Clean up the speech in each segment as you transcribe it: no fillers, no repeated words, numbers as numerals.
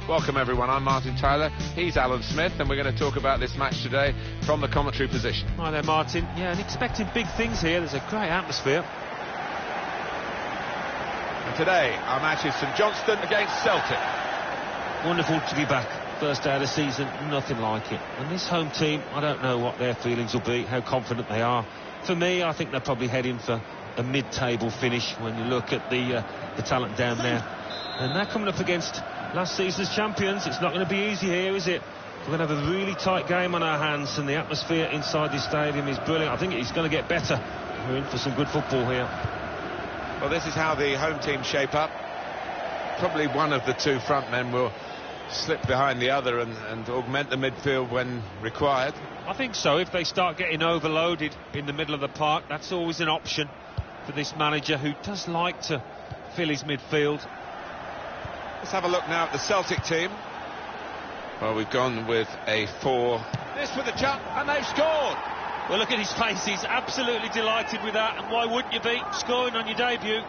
Welcome everyone, I'm Martin Tyler, he's Alan Smith, and we're going to talk about this match today from the commentary position. Hi there Martin, yeah, and expecting big things here, there's a great atmosphere. And today our match is St Johnstone against Celtic. Wonderful to be back, first day of the season, nothing like it. And this home team, I don't know what their feelings will be, how confident they are. For me, I think they're probably heading for a mid-table finish when you look at the talent down there. And they're coming up against last season's champions. It's not going to be easy here, is it? We're going to have a really tight game on our hands, and the atmosphere inside this stadium is brilliant. I think it's going to get better. We're in for some good football here. Well, this is how the home team shape up. Probably one of the two front men will slip behind the other and augment the midfield when required. I think so. If they start getting overloaded in the middle of the park, that's always an option for this manager, who does like to fill his midfield. Let's have a look now at the Celtic team. Well, we've gone with a 4. This with a jump, and they've scored! Well, look at his face, he's absolutely delighted with that, and why wouldn't you be, scoring on your debut?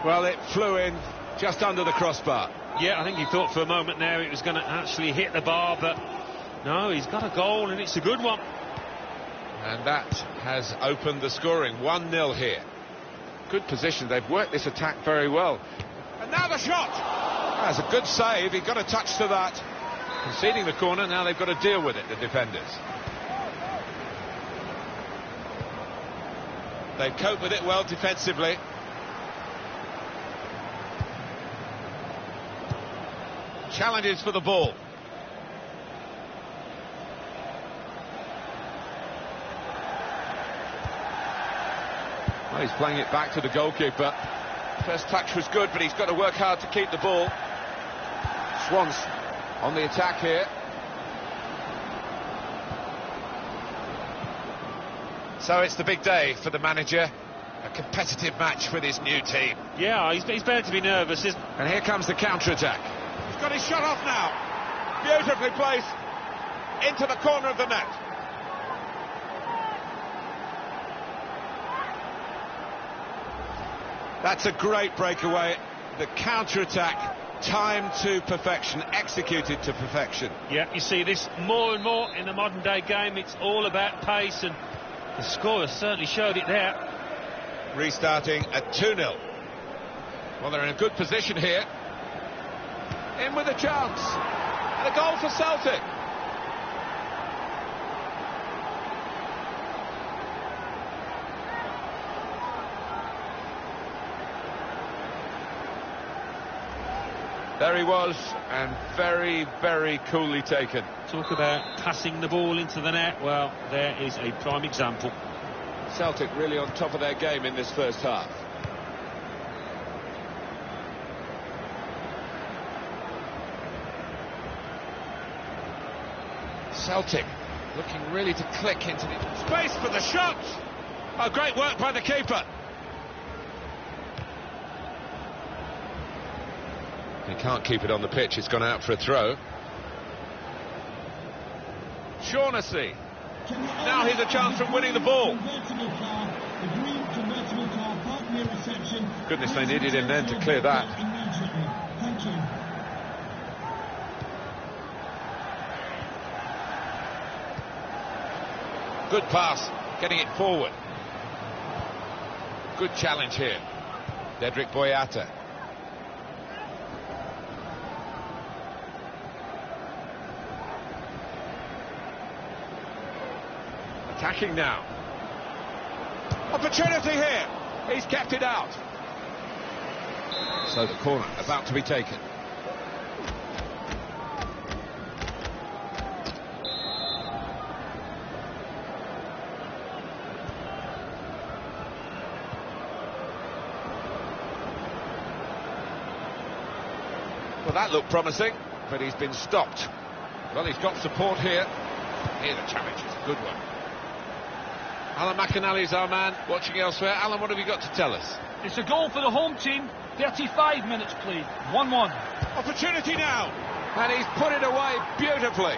Well, it flew in just under the crossbar. Yeah, I think he thought for a moment there it was going to actually hit the bar, but no, he's got a goal, and it's a good one. And that has opened the scoring. 1-0 here. Good position. They've worked this attack very well. And now the shot! That's a good save. He got a touch to that. Conceding the corner, now they've got to deal with it, the defenders. They've coped with it well defensively. Challenges for the ball. Well, he's playing it back to the goalkeeper. First touch was good, but he's got to work hard to keep the ball. Swans on the attack here. So it's the big day for the manager. A competitive match with his new team. Yeah, he's bound to be nervous, isn't he? And here comes the counter-attack. He's got his shot off now. Beautifully placed into the corner of the net. That's a great breakaway. The counter-attack timed to perfection, executed to perfection. Yeah, you see this more and more in the modern day game. It's all about pace, and the scorer certainly showed it there. Restarting at 2-0. Well, they're in a good position here. In with a chance. And a goal for Celtic. There he was, and very, very coolly taken. Talk about passing the ball into the net. Well, there is a prime example. Celtic really on top of their game in this first half. Celtic looking really to click into the space for the shot. Oh, great work by the keeper. He can't keep it on the pitch, it's gone out for a throw. Shaughnessy. Now here's a chance from winning the ball. Goodness, they needed him then to clear that. Good pass, getting it forward. Good challenge here. Dedrick Boyata. Attacking now. Opportunity here. He's kept it out. So the corner about to be taken. Well, that looked promising, but he's been stopped. Well, he's got support here. Here the challenge is a good one. Alan McAnally's our man, watching elsewhere. Alan, what have you got to tell us? It's a goal for the home team. 35 minutes played. 1-1. Opportunity now. And he's put it away beautifully.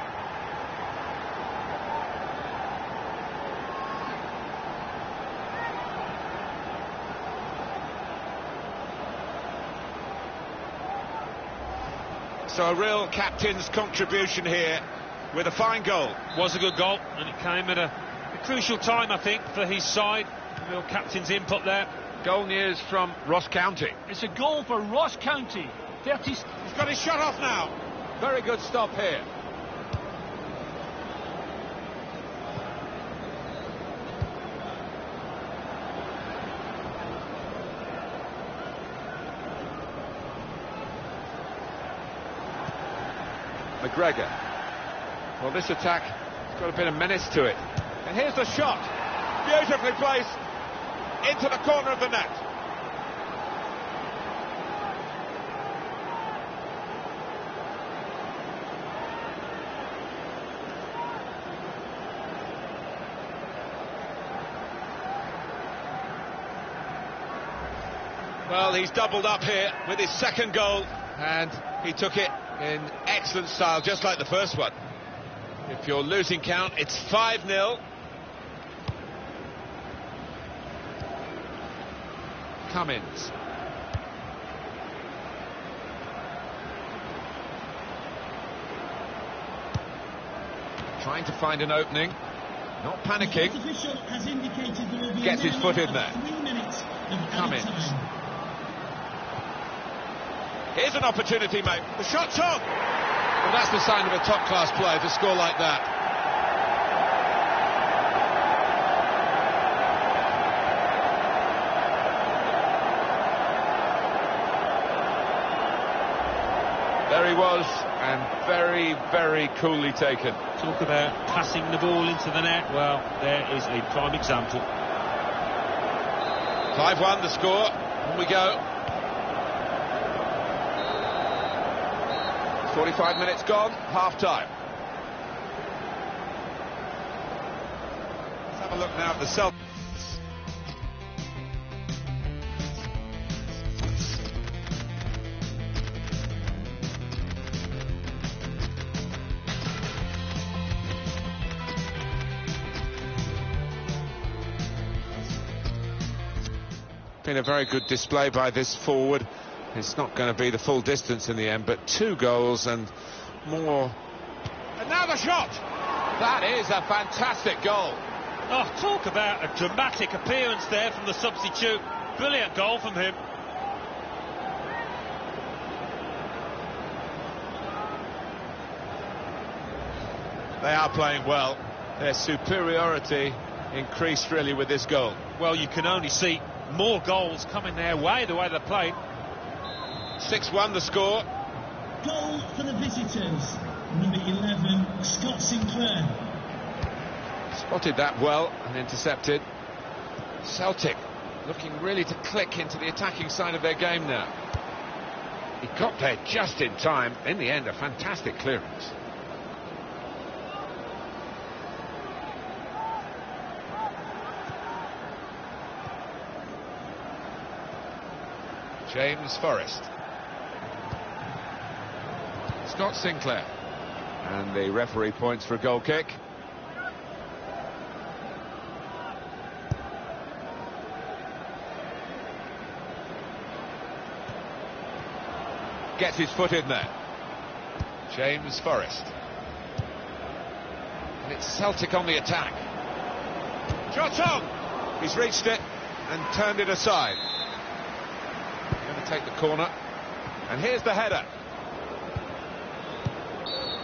So a real captain's contribution here with a fine goal. Was a good goal, and it came at a crucial time, I think, for his side. Real captain's input there. Goal news from Ross County. It's a goal for Ross County. 30. He's got his shot off now. Very good stop here. McGregor. Well, this attack has got a bit of menace to it. And here's the shot. Beautifully placed into the corner of the net. Well, he's doubled up here with his second goal, and he took it in excellent style, just like the first one. If you're losing count, it's 5-0. Cummins. Trying to find an opening. Not panicking. Gets his foot in there. Cummins. Here's an opportunity, mate. The shot's on! Well, that's the sign of a top-class player to score like that. There he was, and very, very coolly taken. Talk about passing the ball into the net. Well, there is a prime example. 5-1 the score. On we go. 45 minutes gone, half-time. Let's have a look now at the Celtic. Been a very good display by this forward. It's not going to be the full distance in the end, but 2 goals and more. And now the shot! That is a fantastic goal. Oh, talk about a dramatic appearance there from the substitute. Brilliant goal from him. They are playing well. Their superiority increased really with this goal. Well, you can only see more goals coming their way, the way they played. 6-1 the score. Goal for the visitors. Number 11, Scott Sinclair. Spotted that well and intercepted. Celtic looking really to click into the attacking side of their game now. He got there just in time. In the end, a fantastic clearance. James Forrest. Scott Sinclair. And the referee points for a goal kick. Gets his foot in there. James Forrest. And it's Celtic on the attack. Shot on! He's reached it and turned it aside. Going to take the corner. And here's the header.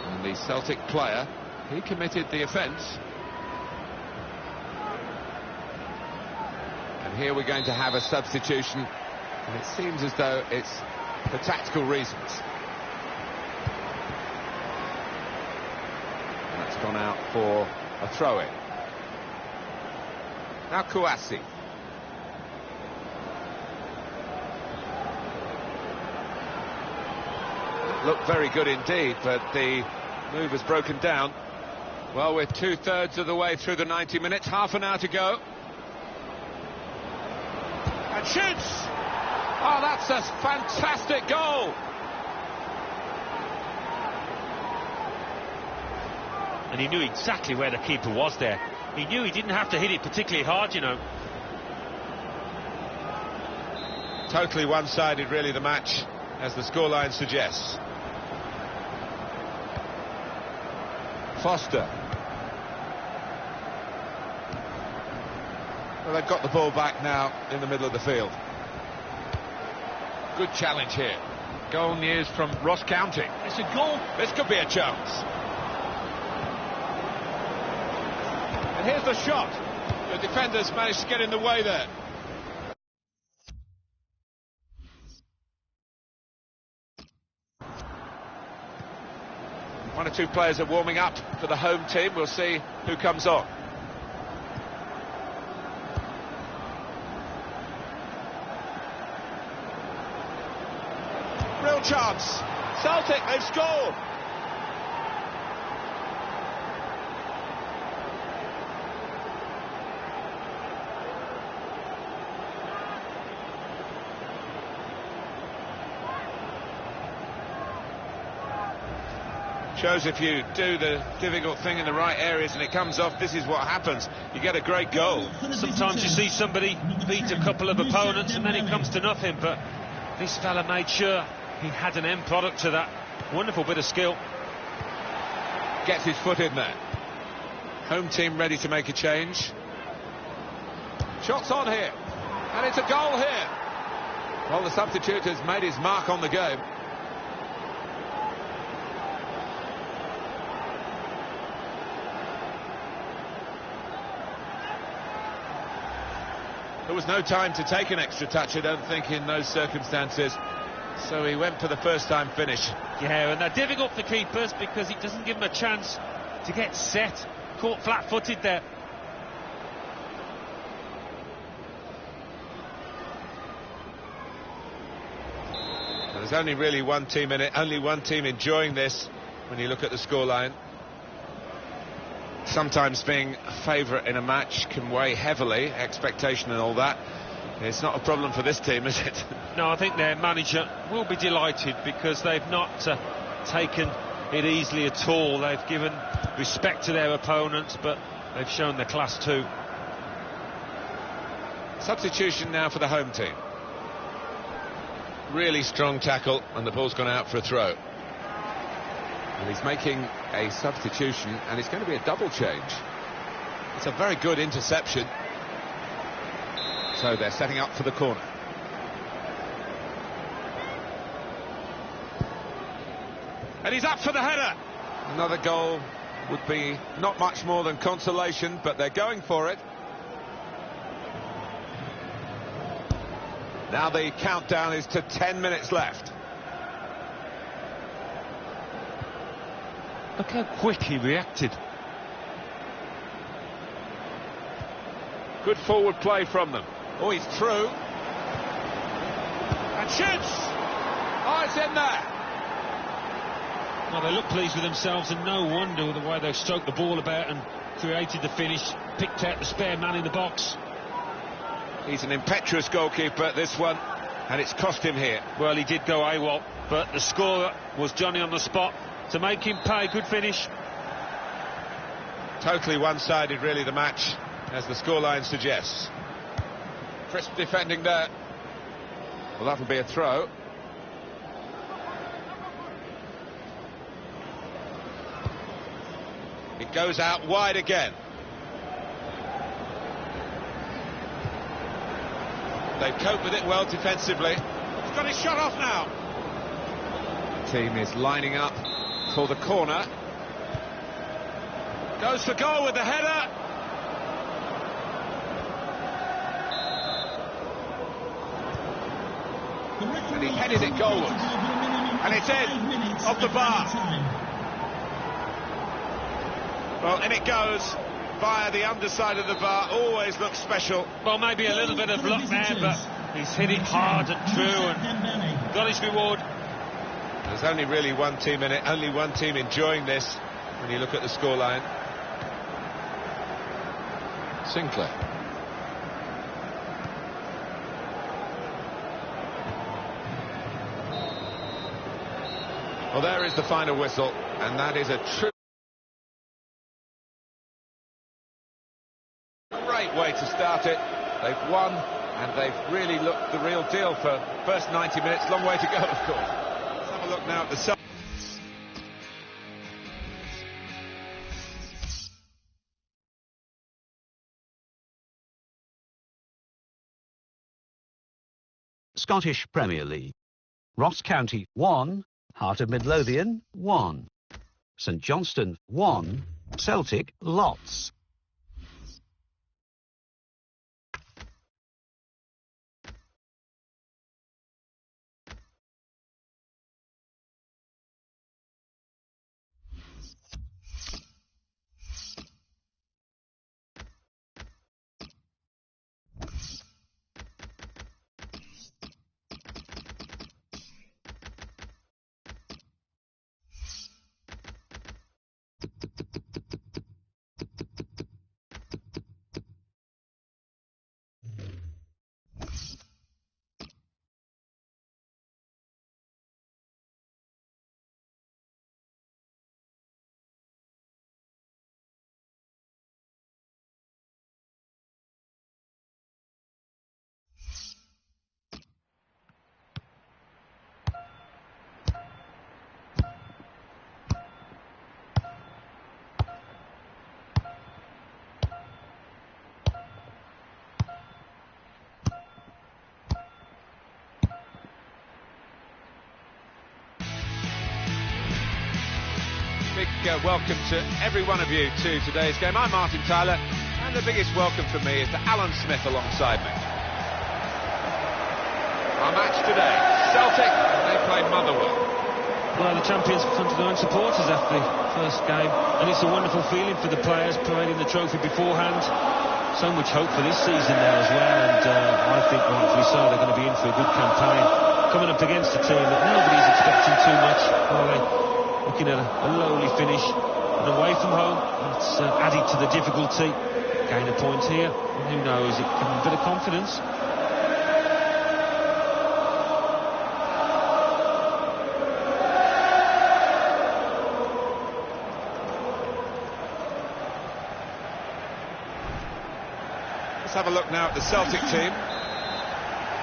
And the Celtic player, he committed the offence. And here we're going to have a substitution. And it seems as though it's for tactical reasons. And that's gone out for a throw-in. Now Kouassi. Looked very good indeed, but the move has broken down. Well, we're 2/3 of the way through the 90 minutes, half an hour to go. And shoots! Oh, that's a fantastic goal! and he knew exactly where the keeper was there. He knew he didn't have to hit it particularly hard, you know. Totally one-sided, really, the match, as the scoreline suggests. Foster. Well, they've got the ball back now in the middle of the field. Good challenge here. Goal news from Ross County. It's a goal. This could be a chance. And here's the shot. The defenders managed to get in the way there. One or two players are warming up for the home team. We'll see who comes on. Real chance. Celtic, they've scored. Shows if you do the difficult thing in the right areas and it comes off, this is what happens. You get a great goal. Sometimes you see somebody beat a couple of opponents and then it comes to nothing, but this fella made sure he had an end product to that. Wonderful bit of skill. Gets his foot in there. Home team ready to make a change. Shots on here. And it's a goal here. Well, the substitute has made his mark on the game. There was no time to take an extra touch, I don't think, in those circumstances. So he went for the first-time finish. Yeah, and they're difficult for keepers because he doesn't give them a chance to get set. Caught flat-footed there. There's only really one team in it, only one team enjoying this when you look at the scoreline. Sometimes being a favourite in a match can weigh heavily, expectation and all that. It's not a problem for this team, is it? No, I think their manager will be delighted because they've not taken it easily at all. They've given respect to their opponents, but they've shown their class too. Substitution now for the home team. Really strong tackle, and the ball's gone out for a throw. And he's making a substitution, and it's going to be a double change. It's a very good interception. So they're setting up for the corner. And he's up for the header. Another goal would be not much more than consolation, but they're going for it. Now the countdown is to 10 minutes left. Look how quick he reacted. Good forward play from them. Oh, he's through. And shoots! Oh, it's in there. Well, they look pleased with themselves, and no wonder the way they stroked the ball about and created the finish, picked out the spare man in the box. He's an impetuous goalkeeper, this one, and it's cost him here. Well, he did go AWOL, but the scorer was Johnny on the spot to make him pay. Good finish. Totally one-sided, really, the match, as the scoreline suggests. Crisp defending there. Well, that'll be a throw. It goes out wide again. They've coped with it well defensively. He's got his shot off now. Team is lining up for the corner. Goes for goal with the header. And he headed it goalwards. And it's in, off the bar. Well, in it goes, via the underside of the bar. Always looks special. Well, maybe a little bit of luck there, but he's hit it hard and true and got his reward. There's only really one team in it, only one team enjoying this when you look at the scoreline. Sinclair. Well, there is the final whistle, and that is a true They've won, and they've really looked the real deal for first 90 minutes. Long way to go, of course. Let's have a look now at the Celtic. Scottish Premier League. Ross County 1, Heart of Midlothian 1, St Johnstone 1, Celtic lots. Big welcome to every one of you to today's game. I'm Martin Tyler, and the biggest welcome for me is to Alan Smith alongside me. Our match today, Celtic, they play Motherwell. Well, the champions in front of their own supporters after the first game, and it's a wonderful feeling for the players parading the trophy beforehand. So much hope for this season now as well, and I think rightfully so, they're going to be in for a good campaign. Coming up against a team that nobody's expecting too much, are they? Looking at a lowly finish, and away from home, it's added to the difficulty. Gain a point here, and who knows, it can be a bit of confidence. Let's have a look now at the Celtic team.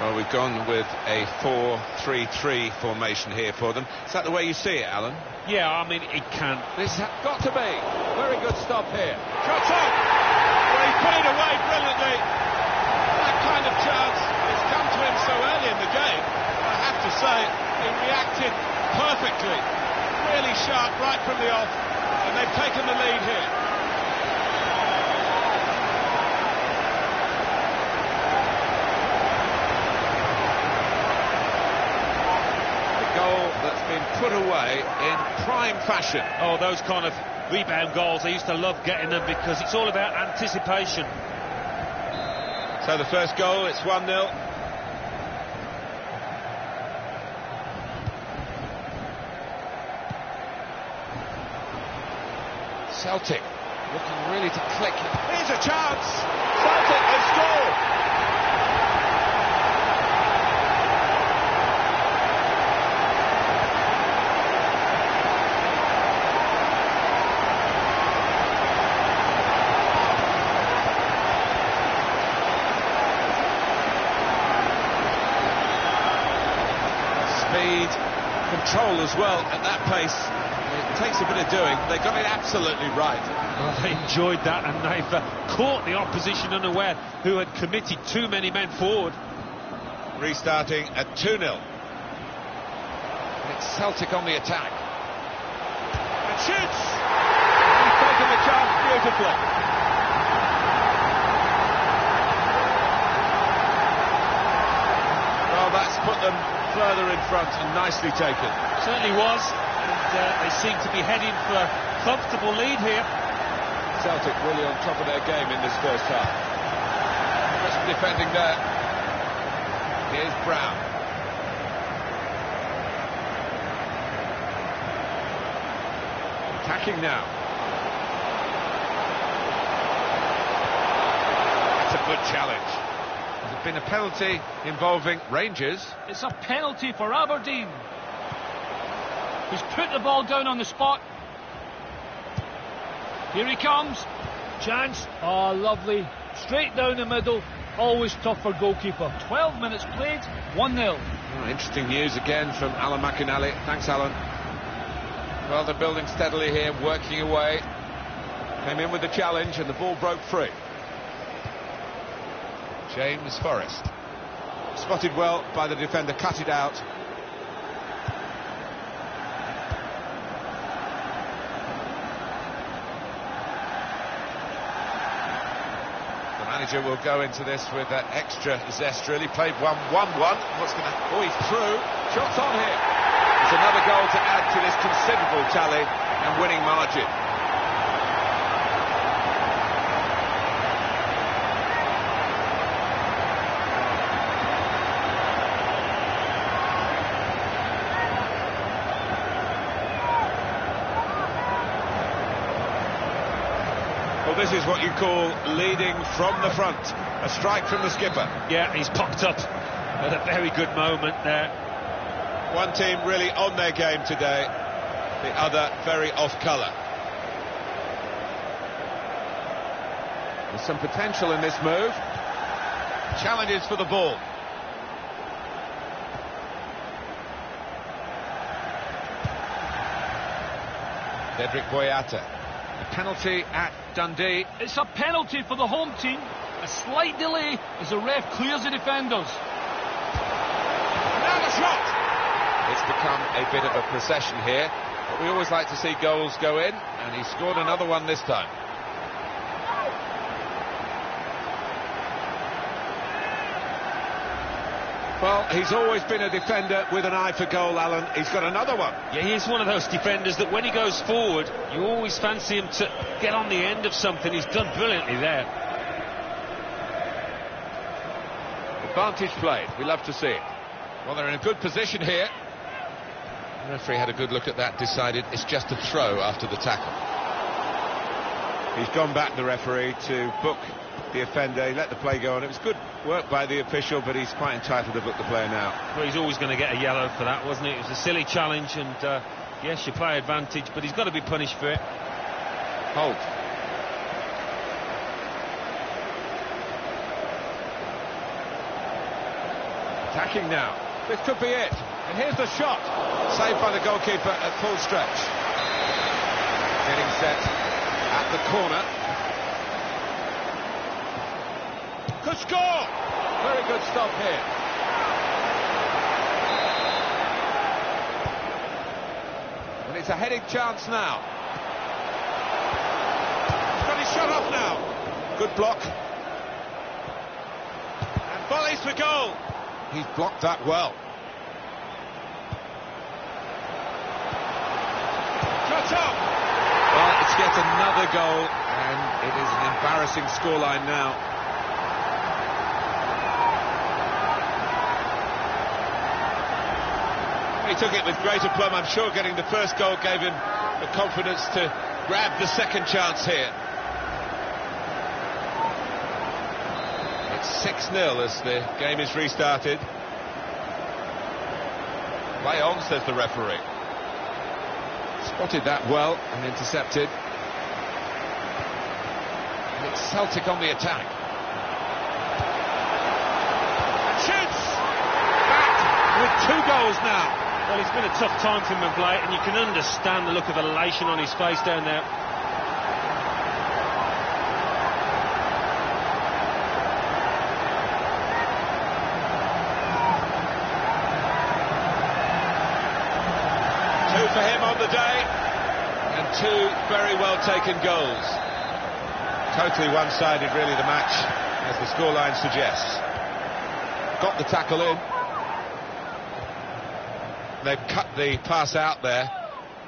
Well, we've gone with a 4-3-3 formation here for them. Is that the way you see it, Alan? Yeah, I mean, it can. This has got to be. Very good stop here. Shots on! Well, he put it away brilliantly. That kind of chance has come to him so early in the game. I have to say, he reacted perfectly. Really sharp right from the off. And they've taken the lead here. That's been put away in prime fashion. Oh, those kind of rebound goals, I used to love getting them because it's all about anticipation. So the first goal, it's 1-0. Celtic looking really to click. Here's a chance! Celtic has scored! Speed, control as well at that pace. It takes a bit of doing. They got it absolutely right. Well, they enjoyed that, and they've caught the opposition unaware, who had committed too many men forward. Restarting at 2-0. It's Celtic on the attack. And shoots! He's taken the chance beautifully. Well, that's put them further in front and nicely taken. Certainly was, and they seem to be heading for a comfortable lead here. Celtic really on top of their game in this first half. Just defending there. Here's Brown. Attacking now. That's a good challenge. There's been a penalty involving Rangers. It's a penalty for Aberdeen. He's put the ball down on the spot. Here he comes. Chance. Oh, lovely. Straight down the middle. always tough for goalkeeper. 12 minutes played, 1-0. Oh, interesting news again from Alan McInally. Thanks, Alan. Well, they're building steadily here, working away. Came in with the challenge and the ball broke free. James Forrest. Spotted well by the defender, cut it out. The manager will go into this with extra zest, really. Played 1-1. What's going to... Oh, he's through. Shots on here. There's another goal to add to this considerable tally and winning margin. Well, this is what you call leading from the front. A strike from the skipper. Yeah, he's popped up at a very good moment there. One team really on their game today, the other very off colour. There's some potential in this move. Challenges for the ball. Cedric Boyata. A penalty at Dundee. It's a penalty for the home team. A slight delay as the ref clears the defenders. Now the shot! It's become a bit of a procession here, but we always like to see goals go in, and he scored another one this time. Well, he's always been a defender with an eye for goal, Alan. He's got another one. Yeah, he's one of those defenders that when he goes forward, you always fancy him to get on the end of something. He's done brilliantly there. Advantage played. We love to see it. Well, they're in a good position here. The referee had a good look at that, decided it's just a throw after the tackle. He's gone back, the referee, to book the offender. He let the play go on. It was good work by the official, but he's quite entitled to book the player now. Well, he's always going to get a yellow for that, wasn't it? It was a silly challenge, and yes, you play advantage, but he's got to be punished for it. Holt. Attacking now. This could be it. And here's the shot. Saved by the goalkeeper at full stretch. Getting set at the corner. Could score! Very good stop here. And it's a heading chance now. He's got his shot off now. Good block. And volleys for goal. He's blocked that well. Shot up! Well, it's yet another goal, and it is an embarrassing scoreline now. He took it with great aplomb. I'm sure getting the first goal gave him the confidence to grab the second chance here. It's 6-0 as the game is restarted. Play on, says the referee. Spotted that well and intercepted. And it's Celtic on the attack. And shoots! Back with 2 goals now. Well, it's been a tough time for him of late, and you can understand the look of elation on his face down there. For him on the day, and 2 very well taken goals. Totally one-sided, really, the match, as the scoreline suggests. Got the tackle in. They've cut the pass out there,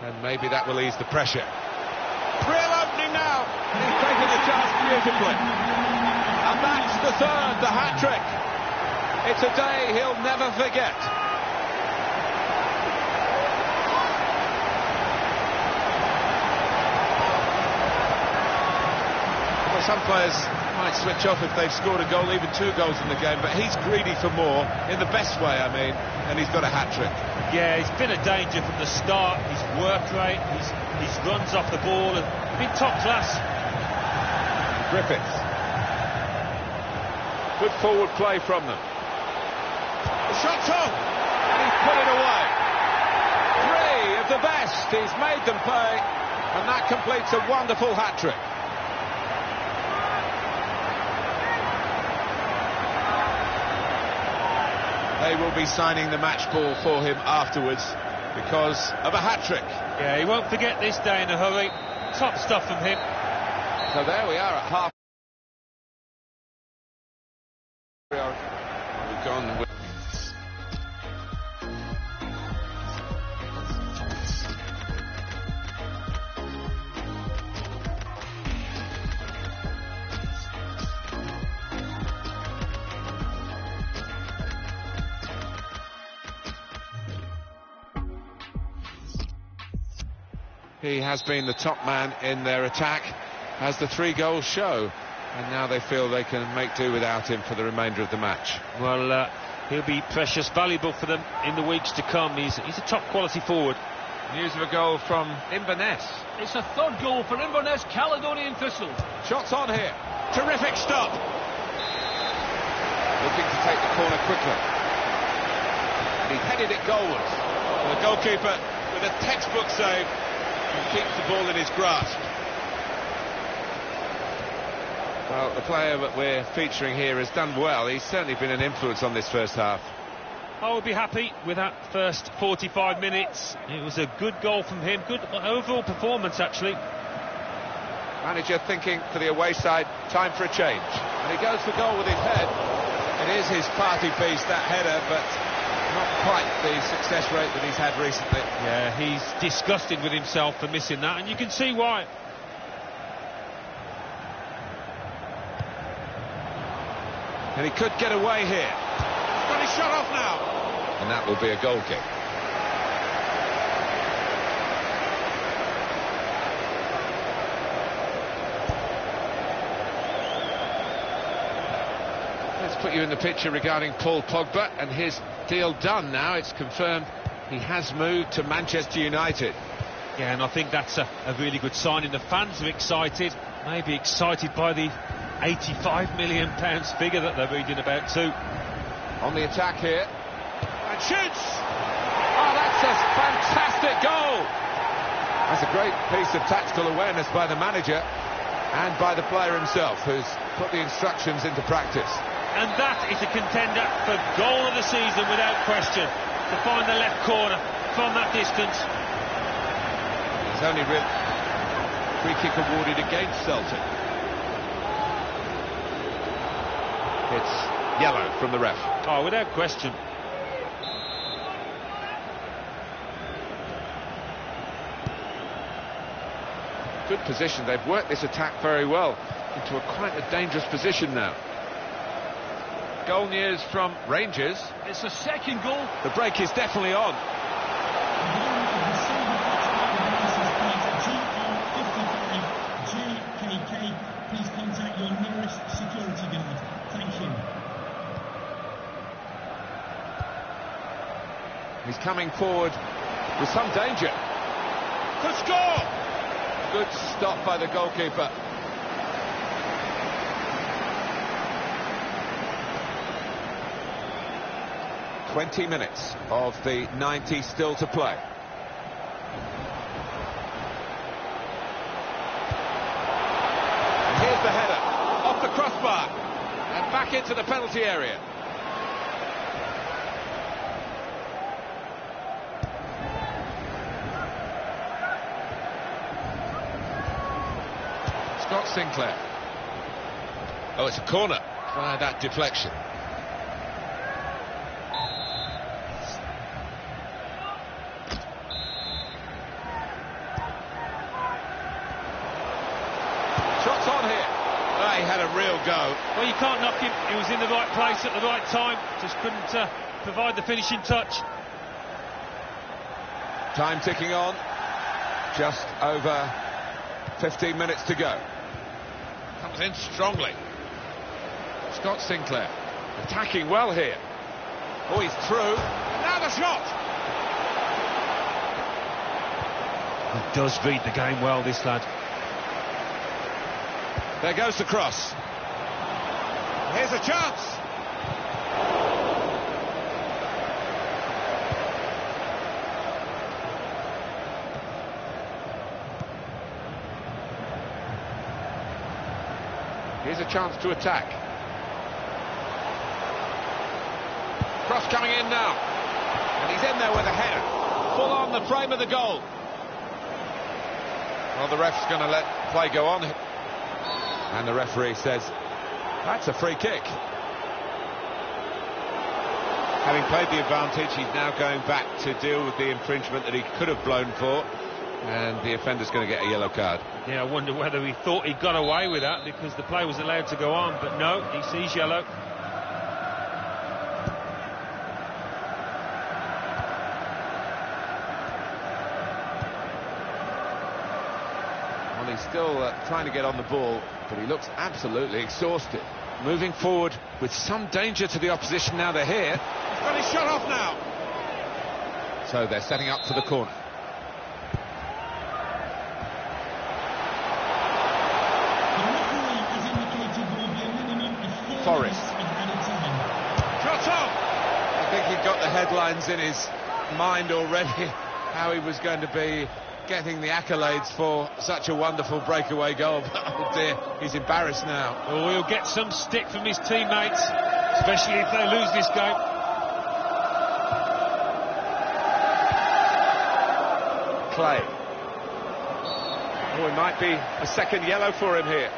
and maybe that will ease the pressure. Real opening now, and he's taken the chance beautifully. And that's the third, the hat-trick. It's a day he'll never forget. Some players might switch off if they've scored a goal, even 2 goals in the game, but he's greedy for more, in the best way, I mean, and he's got a hat-trick. Yeah, he's been a danger from the start. His work rate, his runs off the ball, and been top class. Griffiths. Good forward play from them. The shot's on, and he's put it away. Three of the best. He's made them pay, and that completes a wonderful hat-trick. They will be signing the match ball for him afterwards because of a hat-trick. Yeah, he won't forget this day in a hurry. Top stuff from him. So there we are at half. We've gone with... He has been the top man in their attack, as the 3 goals show, and now they feel they can make do without him for the remainder of the match. Well, he'll be precious valuable for them in the weeks to come. He's a top quality forward. News of a goal from Inverness. It's a third goal for Inverness Caledonian Thistle. Shots on here. Terrific stop. Looking to take the corner quickly. And he headed it goalwards. And the goalkeeper with a textbook save and keeps the ball in his grasp. Well, the player that we're featuring here has done well. He's certainly been an influence on this first half. I would be happy with that first 45 minutes. It was a good goal from him. Good overall performance, actually. Manager thinking for the away side, time for a change. And he goes for goal with his head. It is his party piece, that header, but not quite the success rate that he's had recently. Yeah, he's disgusted with himself for missing that, and you can see why. And he could get away here. He's got his shot off now. And that will be a goal kick. Let's put you in the picture regarding Paul Pogba and his deal done now. It's confirmed he has moved to Manchester United. Yeah, and I think that's a really good sign. And the fans are excited, maybe excited by the £85 million figure that they're reading about too. On the attack here. And shoots! Oh, that's a fantastic goal! That's a great piece of tactical awareness by the manager and by the player himself, who's put the instructions into practice. And that is a contender for goal of the season without question, to find the left corner from that distance. He's only free kick awarded against Celtic. It's yellow from the ref. Oh, without question. Good position. They've worked this attack very well into quite a dangerous position now. Goal news from Rangers. It's the second goal. The break is definitely on. JKK, please contact your nearest security guard. Thank you. He's coming forward with some danger. Could score! Good stop by the goalkeeper. "20 minutes of the 90 still to play. And here's the header, off the crossbar, and back into the penalty area. Scott Sinclair. Oh, it's a corner. Try that deflection. Shots on here. Oh, he had a real go. Well, you can't knock him. He was in the right place at the right time. Just couldn't provide the finishing touch. Time ticking on. Just over 15 minutes to go. Comes in strongly. Scott Sinclair attacking well here. Oh, he's through. And now the shot. He does read the game well, this lad. There goes the cross. Here's a chance. Here's a chance to attack. Cross coming in now. And he's in there with a header. Full on the frame of the goal. Well, the ref's going to let play go on. And the referee says, that's a free kick. Having played the advantage, he's now going back to deal with the infringement that he could have blown for. And the offender's going to get a yellow card. Yeah, I wonder whether he thought he got away with that because the play was allowed to go on, but no, he sees yellow. Well, he's still trying to get on the ball, but he looks absolutely exhausted. Moving forward with some danger to the opposition now they're here. He's got his shot off now. So they're setting up for the corner. Forrest. Shot off! I think he'd got the headlines in his mind already, how he was going to be getting the accolades for such a wonderful breakaway goal. But oh dear, he's embarrassed now. Oh, he'll get some stick from his teammates, especially if they lose this game. Clay. Oh, it might be a second yellow for him here.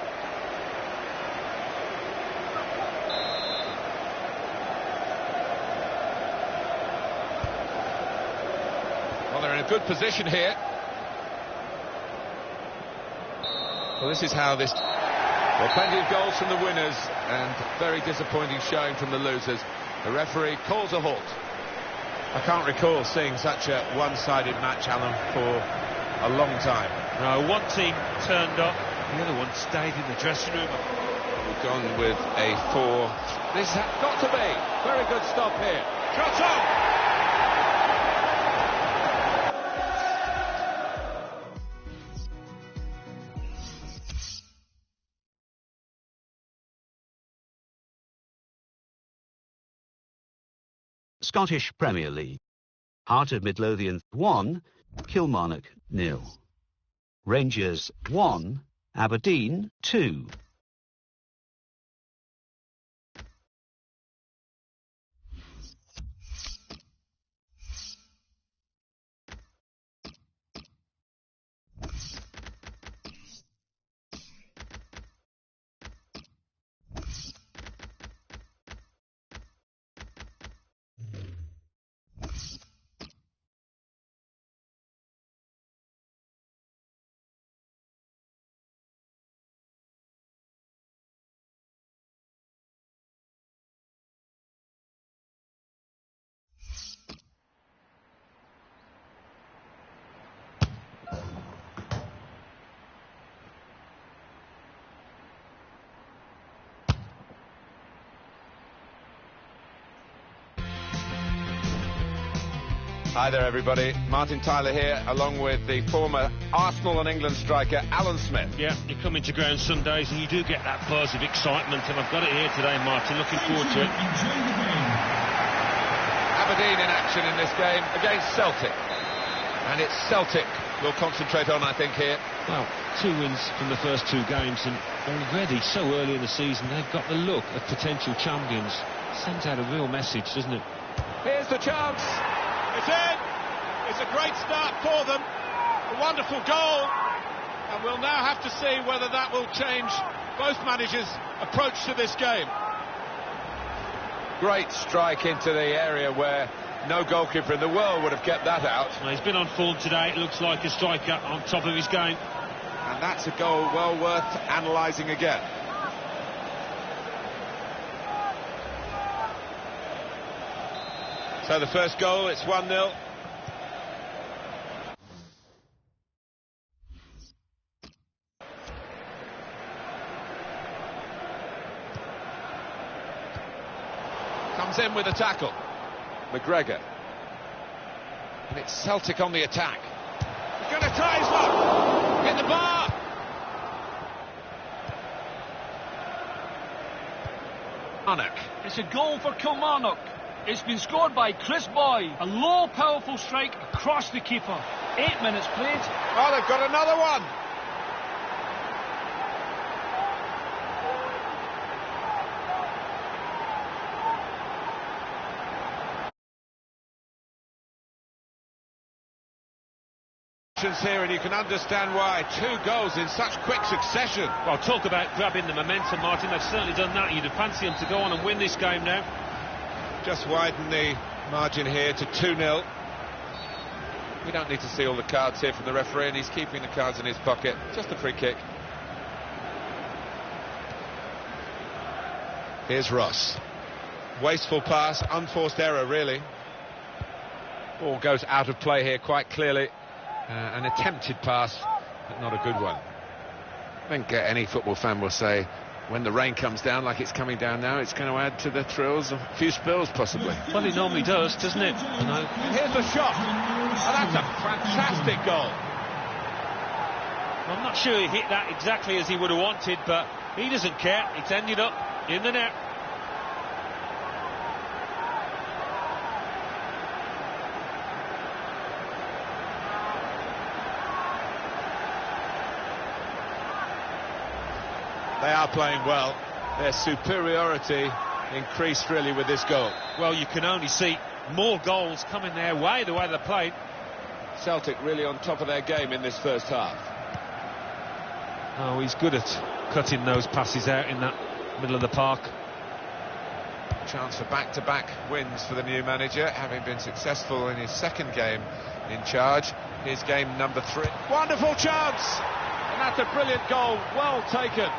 Well, they're in a good position here. Well, this is how this... Well, plenty of goals from the winners and very disappointing showing from the losers. The referee calls a halt. I can't recall seeing such a one-sided match, Alan, for a long time. No, one team turned up, the other one stayed in the dressing room. We've gone with a 4. This has got to be. Very good stop here. Shots on! Scottish Premier League. Heart of Midlothian 1, Kilmarnock 0. Rangers 1, Aberdeen 2. Hi there, everybody. Martin Tyler here, along with the former Arsenal and England striker, Alan Smith. Yeah, you come into ground some days and you do get that buzz of excitement, and I've got it here today, Martin. Looking forward to it. Aberdeen in action in this game against Celtic. And it's Celtic we'll concentrate on, I think, here. Well, 2 wins from the first 2 games, and already, so early in the season, they've got the look of potential champions. Sends out a real message, doesn't it? Here's the chance. It's in. It's a great start for them. A wonderful goal. And we'll now have to see whether that will change both managers' approach to this game. Great strike into the area where no goalkeeper in the world would have kept that out. Well, he's been on form today. It looks like a striker on top of his game. And that's a goal well worth analysing again. So the first goal, it's 1-0. Comes in with a tackle. McGregor. And it's Celtic on the attack. He's going to try his luck. Hit the bar. It's a goal for Kilmarnock. It's been scored by Chris Boy. A low, powerful strike across the keeper. 8 minutes played. Oh, they've got another one. Here, and you can understand why. 2 goals in such quick succession. Well, talk about grabbing the momentum, Martin. They've certainly done that. You'd fancy them to go on and win this game now. Just widen the margin here to 2-0. We don't need to see all the cards here from the referee, and he's keeping the cards in his pocket. Just a free kick. Here's Ross. Wasteful pass, unforced error, really. Ball goes out of play here quite clearly. An attempted pass, but not a good one. I think any football fan will say, when the rain comes down like it's coming down now, it's going to add to the thrills of a few spills, possibly. Well, it normally does, doesn't it? Here's the shot. Oh, that's a fantastic goal. I'm not sure he hit that exactly as he would have wanted, but he doesn't care. It's ended up in the net. They are playing well. Their superiority increased really with this goal. Well, you can only see more goals coming their way, the way they played. Celtic really on top of their game in this first half. Oh, he's good at cutting those passes out in that middle of the park. Chance for back-to-back wins for the new manager, having been successful in his second game in charge. Here's game number 3. Wonderful chance! And that's a brilliant goal, well taken.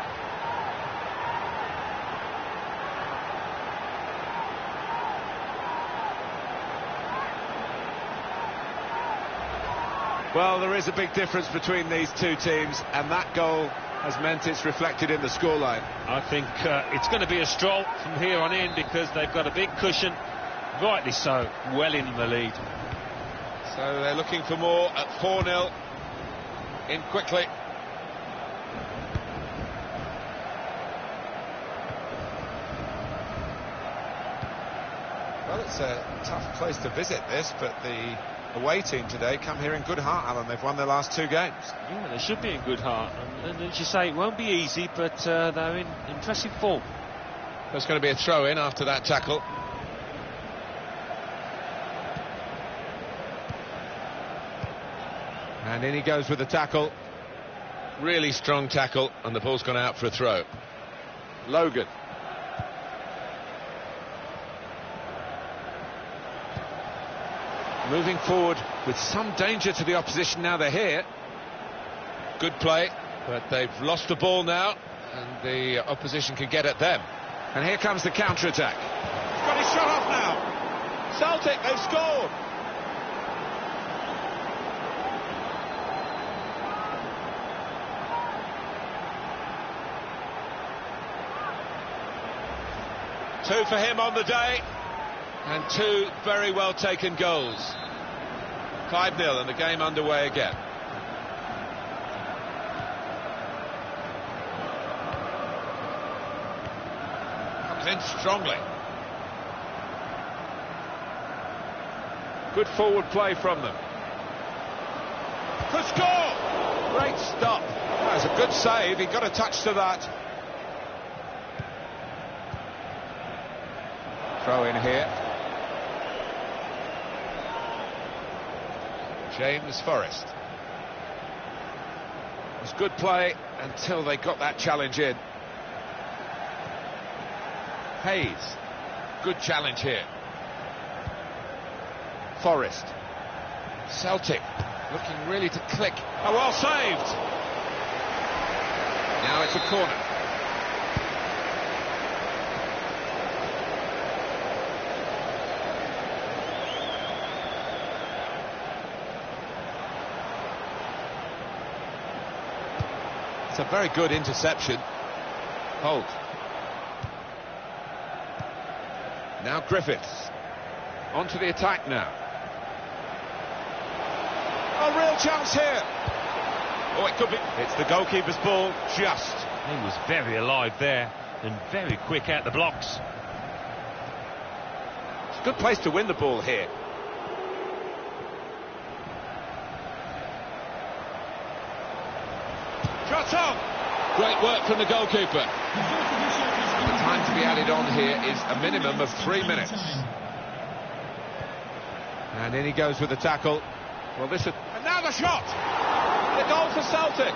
Well, there is a big difference between these two teams, and that goal has meant it's reflected in the scoreline. I think it's going to be a stroll from here on in because they've got a big cushion, rightly so, well in the lead. So they're looking for more at 4-0. In quickly. Well, it's a tough place to visit this, but the away team today come here in good heart, Alan. They've won their last 2 games. Yeah, they should be in good heart. And as you say, it won't be easy, but they're in impressive form. There's going to be a throw-in after that tackle. And in he goes with the tackle. Really strong tackle, and the ball's gone out for a throw. Logan. Moving forward with some danger to the opposition now they're here. Good play, but they've lost the ball now, and the opposition can get at them. And here comes the counter-attack. He's got his shot off now. Celtic, they've scored. Two for him on the day, and 2 very well taken goals. 5-0 and the game underway again. Comes in strongly. Good forward play from them. Could score! Great stop. That's a good save. He got a touch to that. Throw in here. James Forrest. It was good play until they got that challenge in. Hayes. Good challenge here. Forrest. Celtic looking really to click. Oh, well saved. Now it's a corner. It's a very good interception. Holt. Now Griffiths. On to the attack now. A real chance here. Oh, it could be. It's the goalkeeper's ball, just. He was very alive there. and very quick out the blocks. It's a good place to win the ball here. Shot on! Great work from the goalkeeper. The time to be added on here is a minimum of 3 minutes. And in he goes with the tackle. Well, this is... And now the shot! The goal for Celtic.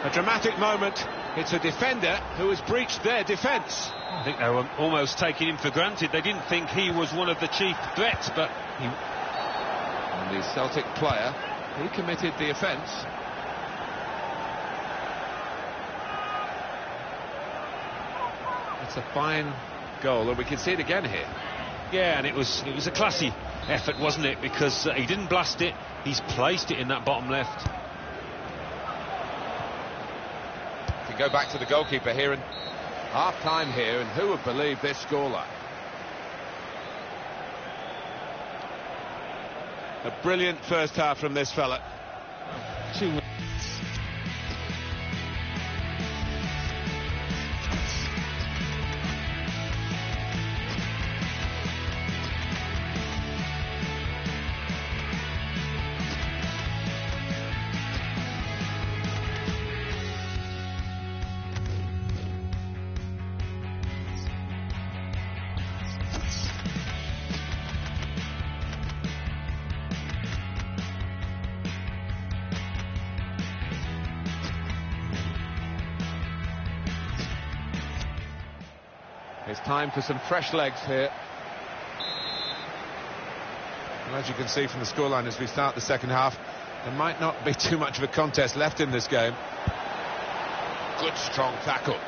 A dramatic moment. It's a defender who has breached their defence. I think they were almost taking him for granted. They didn't think he was one of the chief threats, but he... And the Celtic player, he committed the offence. It's a fine goal, and we can see it again here. Yeah, and it was a classy effort, wasn't it? Because he didn't blast it, he's placed it in that bottom left. We go back to the goalkeeper here, and half-time here, and who would believe this scoreline? A brilliant first half from this fella. 2 It's time for some fresh legs here. And as you can see from the scoreline as we start the second half, there might not be too much of a contest left in this game. Good strong tackle.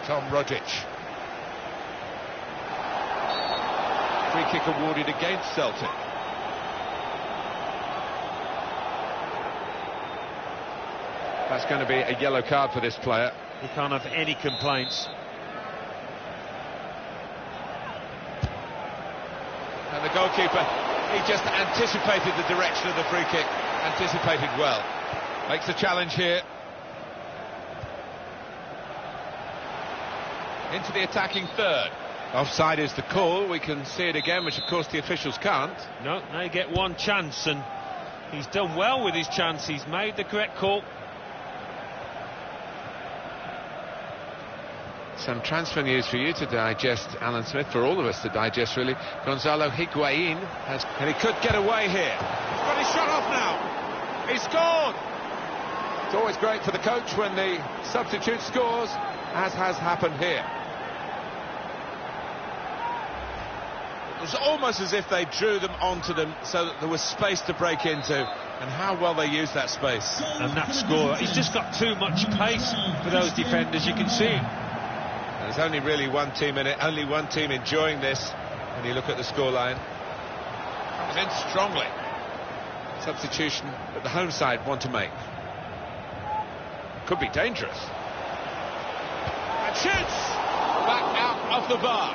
Tom Rogic. Free kick awarded against Celtic. That's going to be a yellow card for this player. He can't have any complaints. And the goalkeeper, he just anticipated the direction of the free kick, anticipated well. Makes the challenge here. Into the attacking third. Offside is the call. We can see it again, which of course the officials can't. No, they get one chance, and he's done well with his chance. He's made the correct call. Some transfer news for you to digest, Alan Smith, for all of us to digest, really. Gonzalo Higuain has... And he could get away here. He's got his shot off now. He scored. It's always great for the coach when the substitute scores, as has happened here. It was almost as if they drew them onto them so that there was space to break into, and how well they used that space. And that score, he's just got too much pace for those defenders, you can see. There's only really one team in it, only one team enjoying this. When you look at the scoreline, comes in strongly. Substitution that the home side want to make. Could be dangerous. And shoots! Back out of the bar.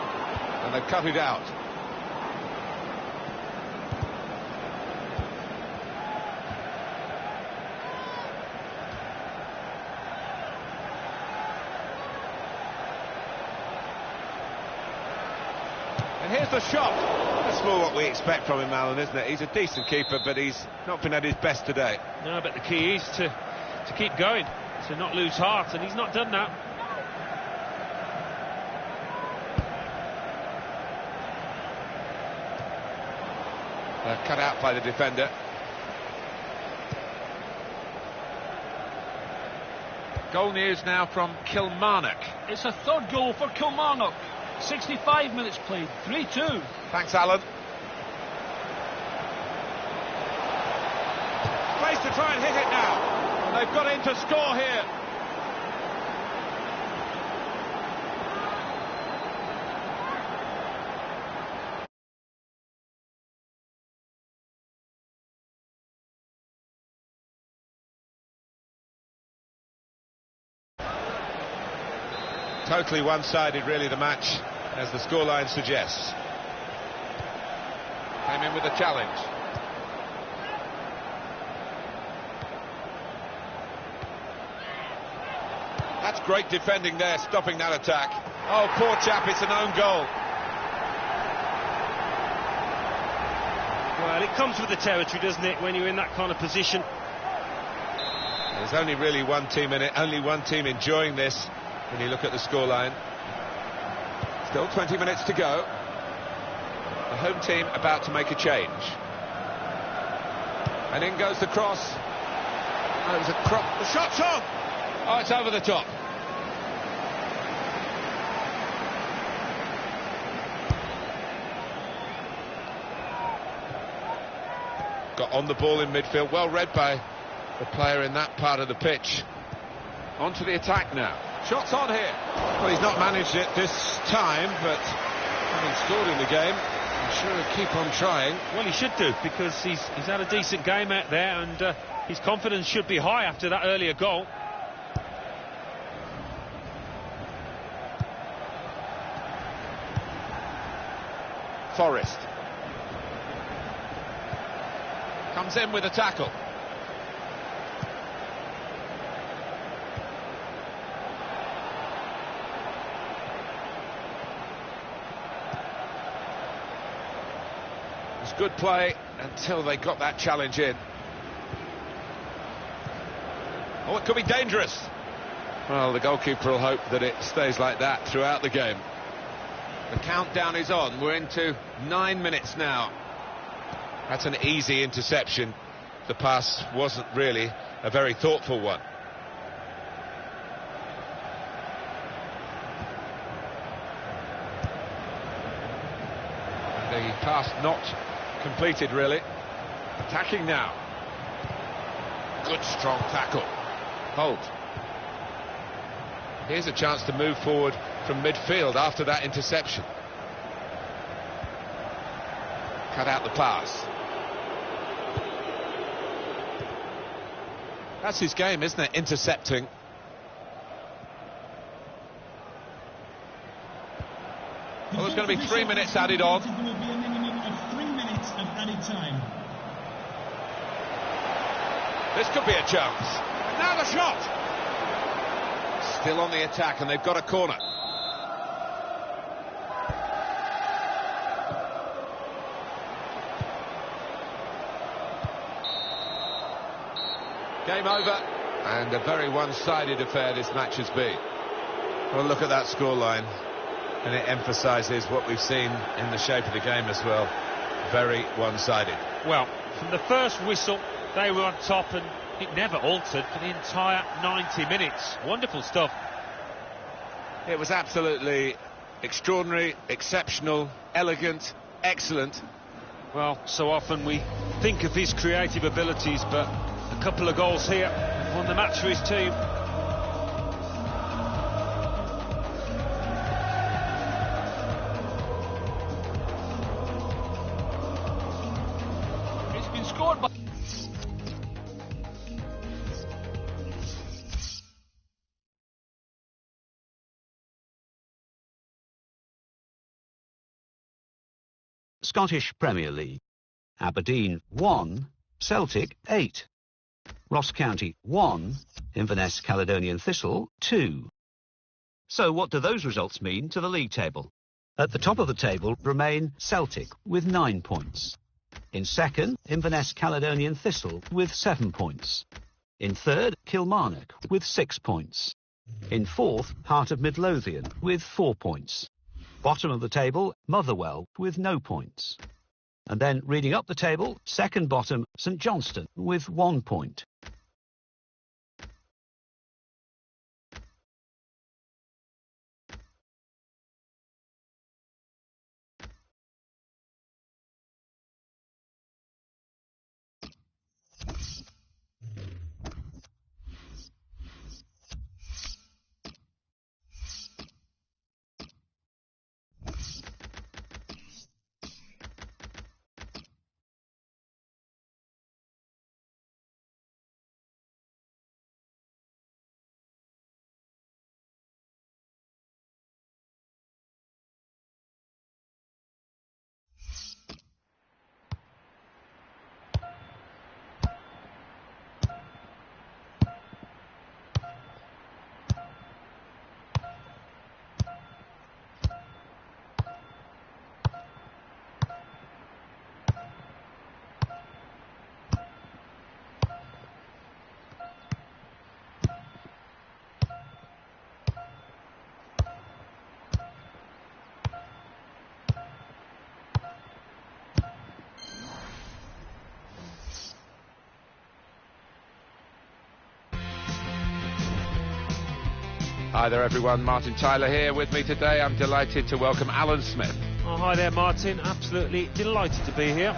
And they've cut it out. And here's the shot. That's more what we expect from him, Alan, isn't it? He's a decent keeper, but he's not been at his best today. No, but the key is to keep going, to not lose heart, and he's not done that. They're cut out by the defender. Goal news now from Kilmarnock. It's a third goal for Kilmarnock. 65 minutes played, 3-2. Thanks, Alan. Space to try and hit it now. And they've got in to score here. Totally one-sided, really, the match, as the scoreline suggests. Came in with a challenge. Great defending there, stopping that attack. Oh, poor chap, it's an own goal. Well, it comes with the territory, doesn't it, when you're in that kind of position? There's only really one team in it, only one team enjoying this when you look at the scoreline. Still 20 minutes to go. The home team about to make a change. And in goes the cross. Oh, it was a cross. The shot's on! Oh, it's over the top. Got on the ball in midfield, well read by the player in that part of the pitch. On to the attack now. Shots on here. Well, he's not managed it this time, but having scored in the game, I'm sure he'll keep on trying. Well, he should do, because he's had a decent game out there, and his confidence should be high after that earlier goal. Forrest. Comes in with a tackle. It was good play until they got that challenge in. Oh, it could be dangerous. Well, the goalkeeper will hope that it stays like that throughout the game. The countdown is on. We're into 9 minutes now. That's an easy interception. The pass wasn't really a very thoughtful one. The pass not completed, really. Attacking now. Good strong tackle. Hold. Here's a chance to move forward from midfield after that interception. Cut out the pass. That's his game, isn't it? Intercepting. Well, there's going to be 3 minutes added on. There will be a minimum of 3 minutes of added time. This could be a chance. Now the shot! Still on the attack, and they've got a corner. Game over, and a very one-sided affair this match has been. Well, look at that scoreline, and it emphasises what we've seen in the shape of the game as well. Very one-sided. Well, from the first whistle, they were on top, and it never altered for the entire 90 minutes. Wonderful stuff. It was absolutely extraordinary, exceptional, elegant, excellent. Well, so often we think of his creative abilities, but a couple of goals here won the match for his team. It's been scored by... Scottish Premier League. Aberdeen 1, Celtic 8. Ross County 1, Inverness Caledonian Thistle 2. So what do those results mean to the league table? At the top of the table remain Celtic with 9 points. In second, Inverness Caledonian Thistle with 7 points. In third, Kilmarnock with 6 points. In fourth, Heart of Midlothian with 4 points. Bottom of the table, Motherwell with no points. And then reading up the table, second bottom, St Johnstone with 1 point. Hi there everyone, Martin Tyler here with me today. I'm delighted to welcome Alan Smith. Oh, hi there, Martin. Absolutely delighted to be here.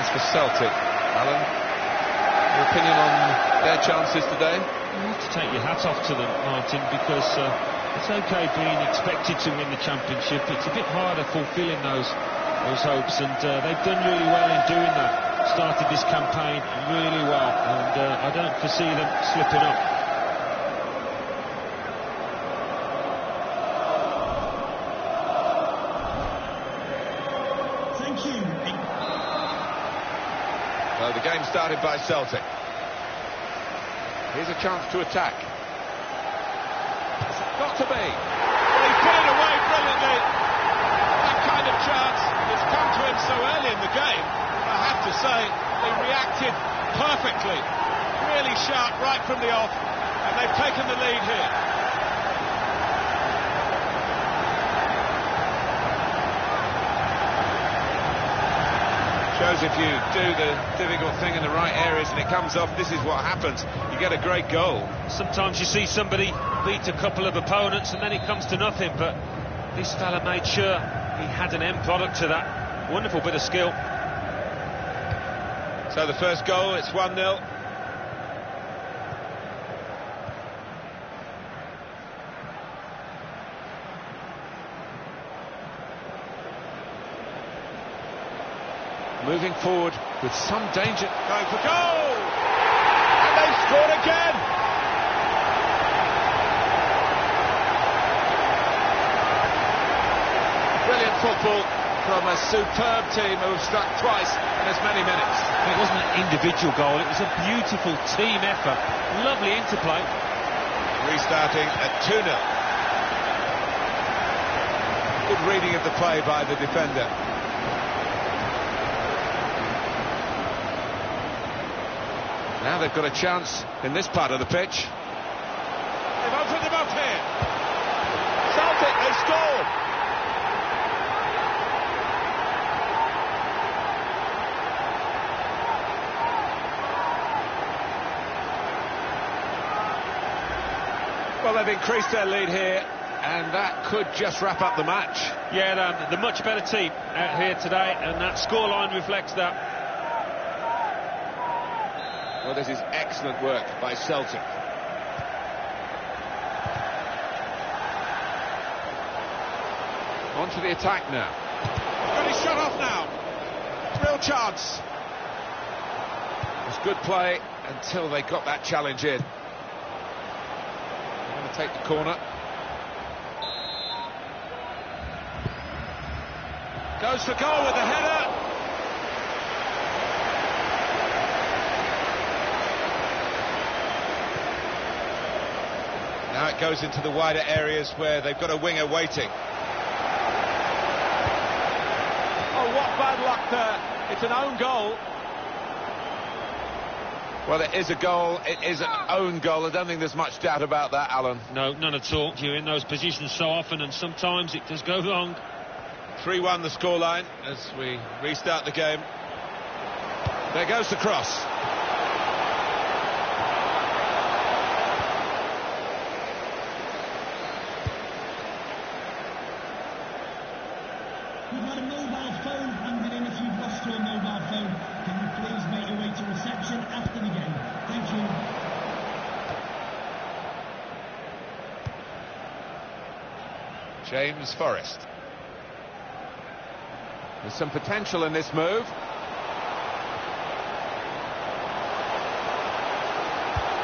As for Celtic, Alan, your opinion on their chances today? You have to take your hat off to them, Martin, because it's okay being expected to win the championship. It's a bit harder fulfilling those hopes, and they've done really well in doing that. Started this campaign really well, and I don't foresee them slipping up. Thank you. Well, the game started by Celtic. Here's a chance to attack. It's got to be. Well, he put it away brilliantly. That kind of chance has come to him so early in the game. I have to say, they reacted perfectly. Really sharp right from the off, and they've taken the lead here. Shows if you do the difficult thing in the right areas and it comes off, this is what happens. You get a great goal. Sometimes you see somebody beat a couple of opponents and then it comes to nothing, but this fella made sure he had an end product to that. Wonderful bit of skill. So the first goal, it's 1-0. Moving forward with some danger. Going for goal! And they've scored again! Brilliant football from a superb team who have struck twice in as many minutes. It wasn't an individual goal, it was a beautiful team effort. Lovely interplay. Restarting at 2-0. Good reading of the play by the defender. Now they've got a chance in this part of the pitch. They've opened them up here. Celtic, they scored! Well, they've increased their lead here, and that could just wrap up the match. Yeah, the much better team out here today, and that scoreline reflects that. Well, this is excellent work by Celtic. On to the attack now. Got his shot off now. Real chance. It was good play until they got that challenge in. They're going to take the corner. Goes for goal with the header. Now it goes into the wider areas where they've got a winger waiting. Oh, what bad luck there. It's an own goal. Well, it is a goal. It is an own goal. I don't think there's much doubt about that, Alan. No, none at all. You're in those positions so often, and sometimes it does go wrong. 3-1 the scoreline as we restart the game. There goes the cross. We've got a mobile phone handed in. If you've lost your mobile phone, can you please make your way to reception after the game? Thank you. James Forrest. There's some potential in this move.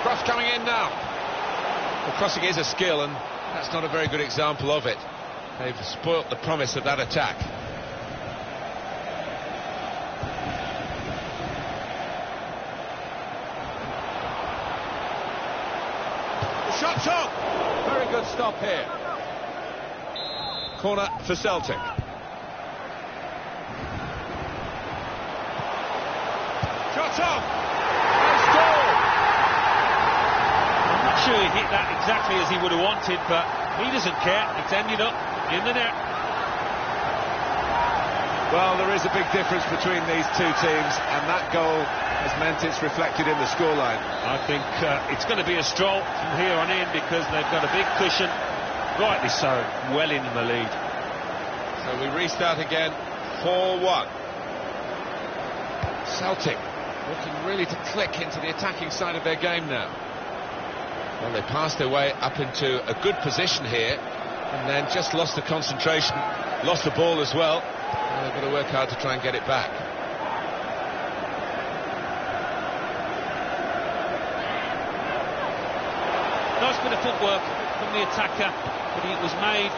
Cross coming in now. Well, crossing is a skill, and that's not a very good example of it. They've spoilt the promise of that attack. The shot's on. Very good stop here. Corner for Celtic. Shot's on. And scored. I'm not sure he hit that exactly as he would have wanted, but he doesn't care. It's ended up in the net. Well, there is a big difference between these two teams, and that goal has meant it's reflected in the scoreline. I think it's going to be a stroll from here on in because they've got a big cushion, rightly so, well in the lead. So we restart again, 4-1. Celtic looking really to click into the attacking side of their game now. Well, they passed their way up into a good position here, and then just lost the concentration, lost the ball as well. Well, they've got to work hard to try and get it back. Nice bit of footwork from the attacker, but it was made.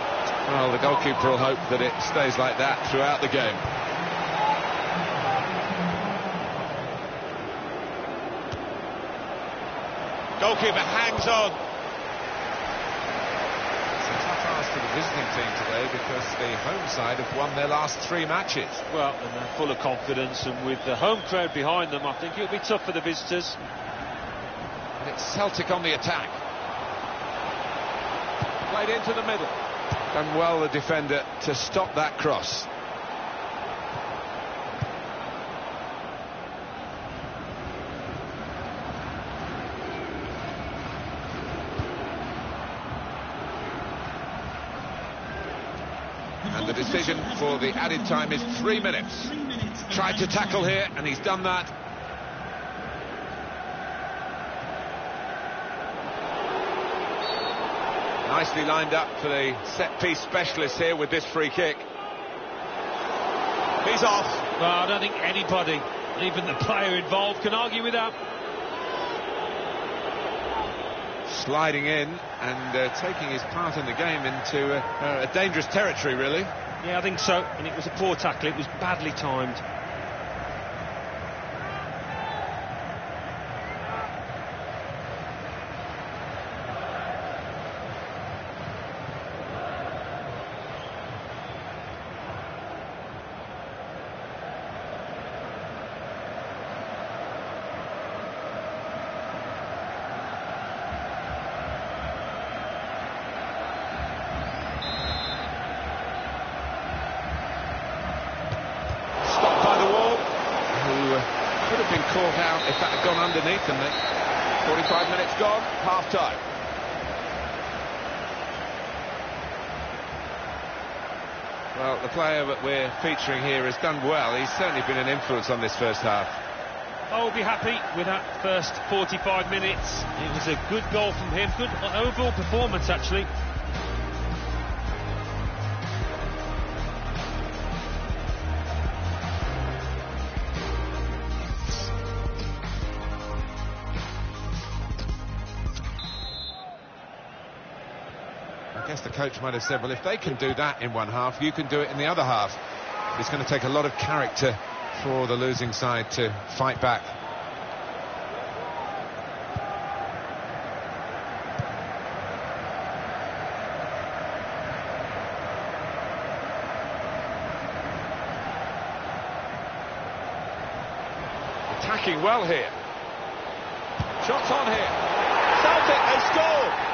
Well, the goalkeeper will hope that it stays like that throughout the game. Goalkeeper hangs on. It's a tough ask to the visiting team today because the home side have won their last 3 matches. Well, and they're full of confidence, and with the home crowd behind them, I think it'll be tough for the visitors. And it's Celtic on the attack. Played into the middle. Done well, the defender, to stop that cross. And the decision for the added time is 3 minutes. Tried to tackle here, and he's done that. Nicely lined up for the set-piece specialist here with this free kick. He's off. Well, I don't think anybody, even the player involved, can argue with that. Sliding in and taking his part in the game into a dangerous territory, really. Yeah, I think so. And it was a poor tackle. It was badly timed. Could have been caught out if that had gone underneath them. 45 minutes gone, half-time. Well, the player that we're featuring here has done well. He's certainly been an influence on this first half. I'll be happy with that first 45 minutes. It was a good goal from him. Good overall performance, actually. I guess the coach might have said, well, if they can do that in one half, you can do it in the other half. It's going to take a lot of character for the losing side to fight back. Attacking well here. Shots on here. Celtic, they score!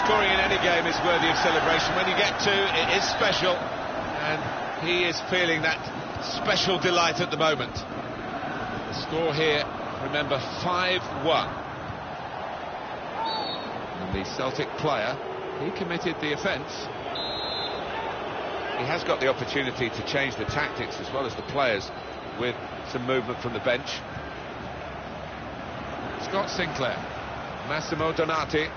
Scoring in any game is worthy of celebration. When you get two, it is special, and he is feeling that special delight at the moment. The score here, remember, 5-1. And the Celtic player, he committed the offence. He has got the opportunity to change the tactics as well as the players with some movement from the bench. Scott Sinclair, Massimo Donati.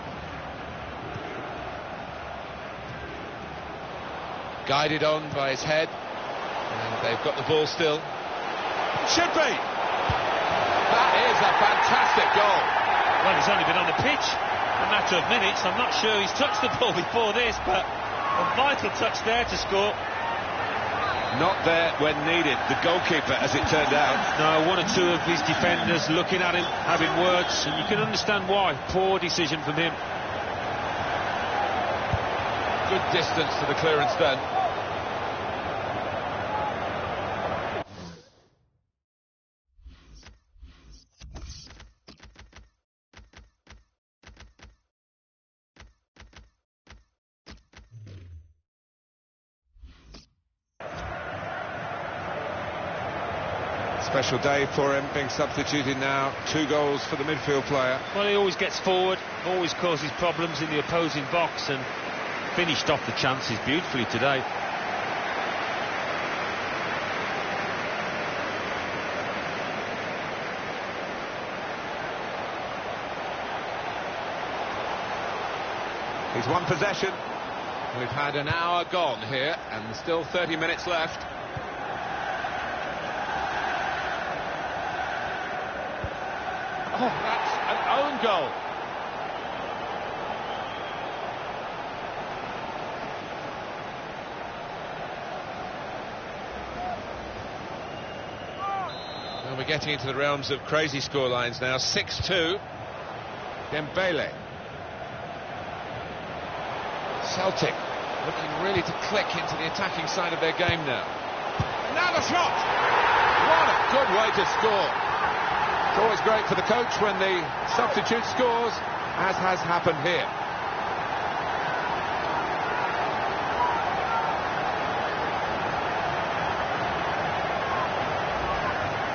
Guided on by his head, and they've got the ball still. Should be! That is a fantastic goal. Well, he's only been on the pitch a matter of minutes. I'm not sure he's touched the ball before this, but a vital touch there to score. Not there when needed, the goalkeeper, as it turned out. No, one or two of his defenders looking at him, having words, and you can understand why. Poor decision from him. Good distance to the clearance then. Special day for him, being substituted now. 2 goals for the midfield player. Well, he always gets forward, always causes problems in the opposing box, and finished off the chances beautifully today. He's won possession. We've had an hour gone here, and still 30 minutes left. Oh, that's an own goal. Well, we're getting into the realms of crazy scorelines now. 6-2. Dembele. Celtic looking really to click into the attacking side of their game now. And now the shot! What a good way to score. It's always great for the coach when the substitute scores, as has happened here.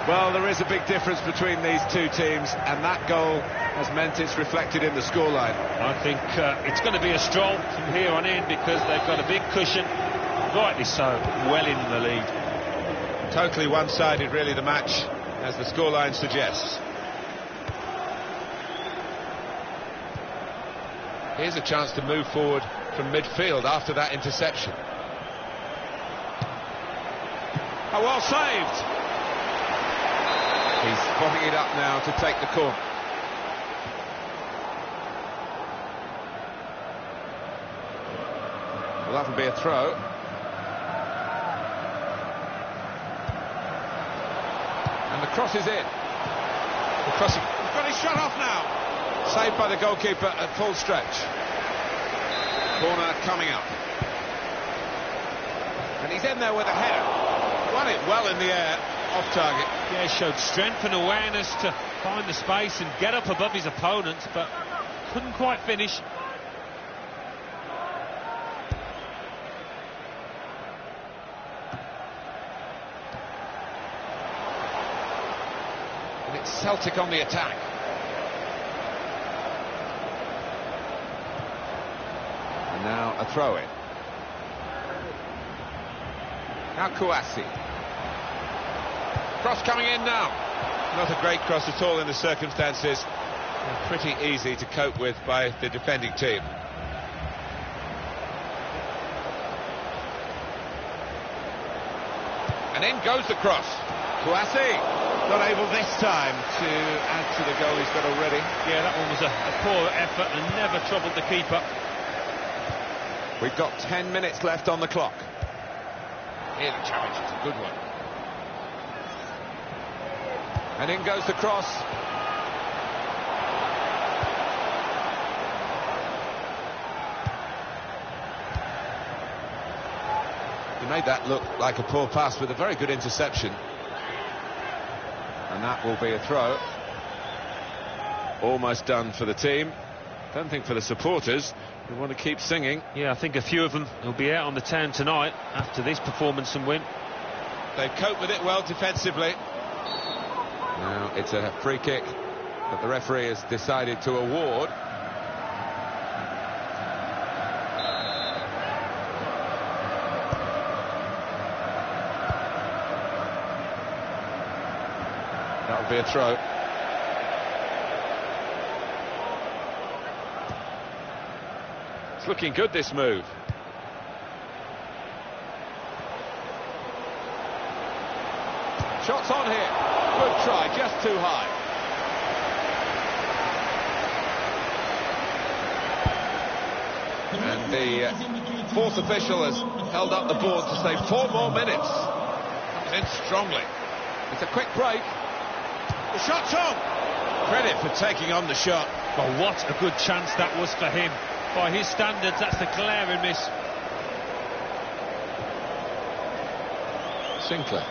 Well, there is a big difference between these two teams, and that goal has meant it's reflected in the scoreline. I think it's going to be a stroll from here on in, because they've got a big cushion, rightly so, well in the lead. Totally one-sided, really, the match, as the scoreline suggests. Here's a chance to move forward from midfield after that interception. Oh, well saved! He's spotting it up now to take the corner. Well, that'll be a throw. And the cross is in. The cross, he's got his shot off now. Saved by the goalkeeper at full stretch. Corner coming up. And he's in there with a header. Won it well in the air, off target. Yeah, showed strength and awareness to find the space and get up above his opponents, but couldn't quite finish. And it's Celtic on the attack. And now a throw-in. Now Kouassi. Cross coming in now. Not a great cross at all in the circumstances. And pretty easy to cope with by the defending team. And in goes the cross. Kouassi not able this time to add to the goal he's got already. Yeah, that one was a poor effort and never troubled the keeper. We've got 10 minutes left on the clock. Here the challenge is a good one. And in goes the cross. He made that look like a poor pass with a very good interception. And that will be a throw. Almost done for the team. Don't think for the supporters, who want to keep singing. Yeah, I think a few of them will be out on the town tonight after this performance and win. They've coped with it well defensively. Now it's a free kick that the referee has decided to award. That'll be a throw. It's looking good, this move. Shots on here. Good try, just too high. And the fourth official has held up the board to say 4 more minutes. Comes in strongly. It's a quick break. The shot's on. Credit for taking on the shot. Well, what a good chance that was for him. By his standards, that's a glaring miss. Sinclair.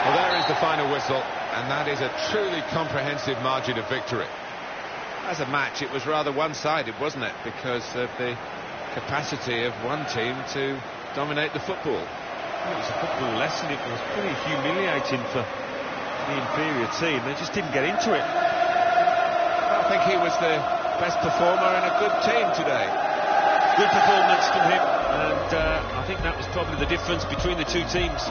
Well, there is the final whistle, and that is a truly comprehensive margin of victory. As a match, it was rather one-sided, wasn't it? Because of the capacity of one team to dominate the football. It was a football lesson. It was pretty humiliating for the inferior team. They just didn't get into it. I think he was the best performer in a good team today. Good performance from him, and I think that was probably the difference between the two teams.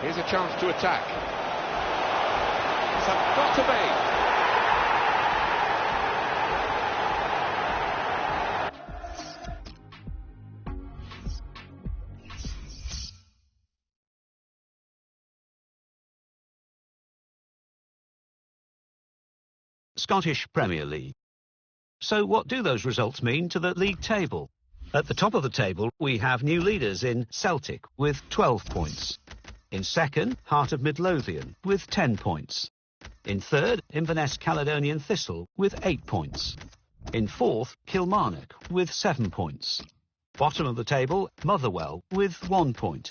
Here's a chance to attack. It's got to be. Scottish Premier League. So what do those results mean to the league table? At the top of the table, we have new leaders in Celtic with 12 points. In second, Heart of Midlothian with 10 points. In third, Inverness Caledonian Thistle with 8 points. In fourth, Kilmarnock with 7 points. Bottom of the table, Motherwell with 1 point.